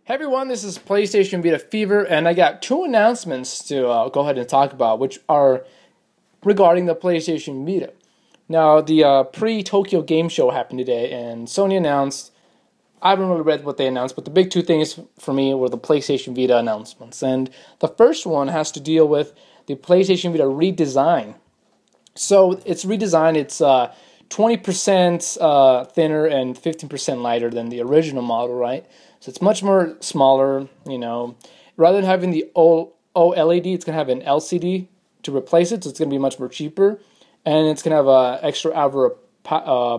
Hey everyone, this is PlayStation Vita Fever, and I got two announcements to go ahead and talk about, which are regarding the PlayStation Vita. Now, the pre-Tokyo Game Show happened today, and Sony announced, I haven't really read what they announced, but the big two things for me were the PlayStation Vita announcements. And the first one has to deal with the PlayStation Vita Redesign. So, it's redesigned, it's 20% thinner and 15% lighter than the original model, right? So it's much more smaller, you know. Rather than having the OLED, it's going to have an LCD to replace it, so it's going to be much more cheaper. And it's going to have extra hour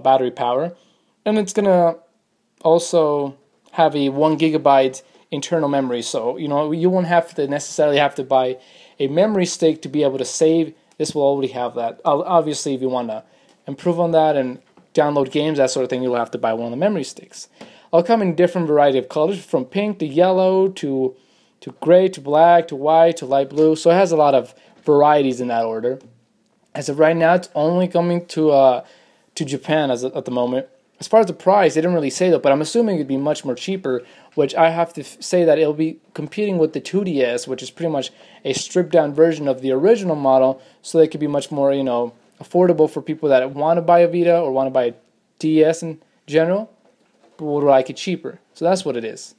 battery power. And it's going to also have a 1 gigabyte internal memory. So, you know, you won't have to necessarily have to buy a memory stick to be able to save. This will already have that. Obviously, if you want to improve on that and download games, that sort of thing, you'll have to buy one of the memory sticks. It'll come in different variety of colors, from pink to yellow to gray to black to white to light blue. So it has a lot of varieties in that order. As of right now, it's only coming to Japan at the moment. As far as the price, they didn't really say that, but I'm assuming it'd be much more cheaper, which I have to say that it'll be competing with the 2DS, which is pretty much a stripped-down version of the original model, so they could be much more, you know, affordable for people that want to buy a Vita or want to buy a DS in general, but would like it cheaper. So that's what it is.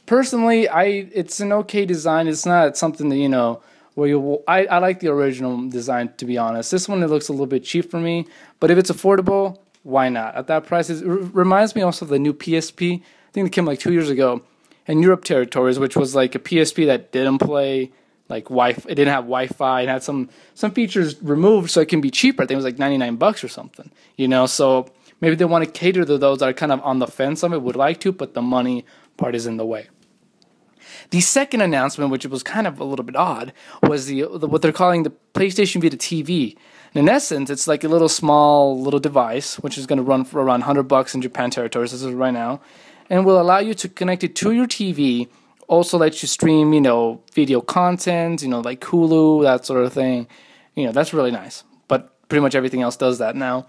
Personally, it's an okay design. It's not something that, you know, where I like the original design, to be honest. This one, it looks a little bit cheap for me, but if it's affordable, why not? At that price, it reminds me also of the new PSP. I think it came like 2 years ago in Europe territories, which was like a PSP that didn't play like Wi-Fi. It didn't have Wi-Fi. It had some features removed, so it can be cheaper. I think it was like $99 or something. You know, so maybe they want to cater to those that are kind of on the fence of it, would like to, but the money part is in the way. The second announcement, which was kind of a little bit odd, was what they're calling the PlayStation Vita TV. And in essence, it's like a little device, which is going to run for around $100 in Japan territories. This is right now, and will allow you to connect it to your TV. Also lets you stream, you know, video content, you know, like Hulu, that sort of thing. You know, that's really nice. But pretty much everything else does that now.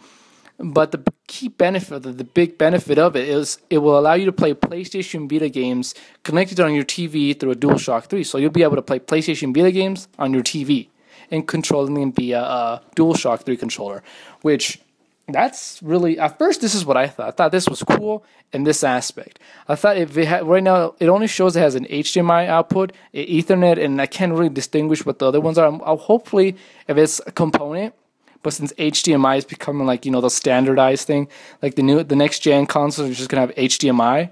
But the key benefit, the big benefit of it is it will allow you to play PlayStation Vita games connected on your TV through a DualShock 3. So you'll be able to play PlayStation Vita games on your TV and controlling them via a DualShock 3 controller, which that's really, at first this is what I thought. I thought this was cool in this aspect. I thought if it had, right now it only shows it has an HDMI output, an Ethernet, and I can't really distinguish what the other ones are. I'll hopefully, if it's a component, but since HDMI is becoming like, you know, the standardized thing, like the next gen consoles are just gonna have HDMI,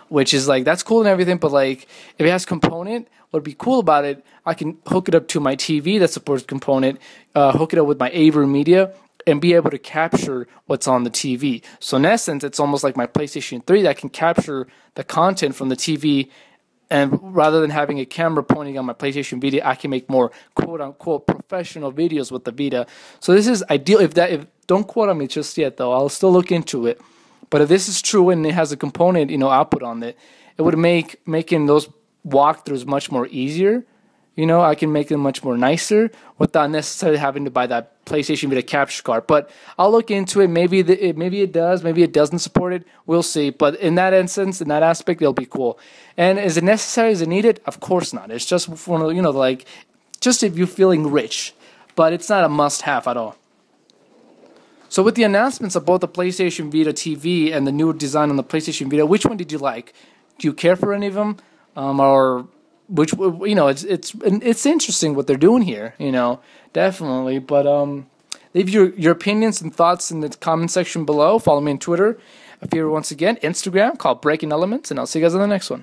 which is like, that's cool and everything, but like if it has component, what'd be cool about it, I can hook it up to my TV that supports component, hook it up with my AV media, and be able to capture what's on the TV. So in essence, it's almost like my PlayStation 3 that can capture the content from the TV, and rather than having a camera pointing on my PlayStation Vita, I can make more quote-unquote professional videos with the Vita. So this is ideal. If don't quote on me just yet, though. I'll still look into it. But if this is true and it has a component, you know, output on it, it would make making those walkthroughs much more easier. You know, I can make them much more nicer without necessarily having to buy that PlayStation Vita capture card. But I'll look into it. Maybe it does. Maybe it doesn't support it. We'll see. But in that instance, in that aspect, it'll be cool. And is it necessary? Is it needed? Of course not. It's just for, you know, like, just if you're feeling rich. But it's not a must-have at all. So with the announcements of both the PlayStation Vita TV and the new design on the PlayStation Vita, which one did you like? Do you care for any of them? Or which, you know, it's interesting what they're doing here, you know, definitely. But leave your opinions and thoughts in the comment section below. Follow me on Twitter. If you're once again Instagram, called Breaking Elements, and I'll see you guys on the next one.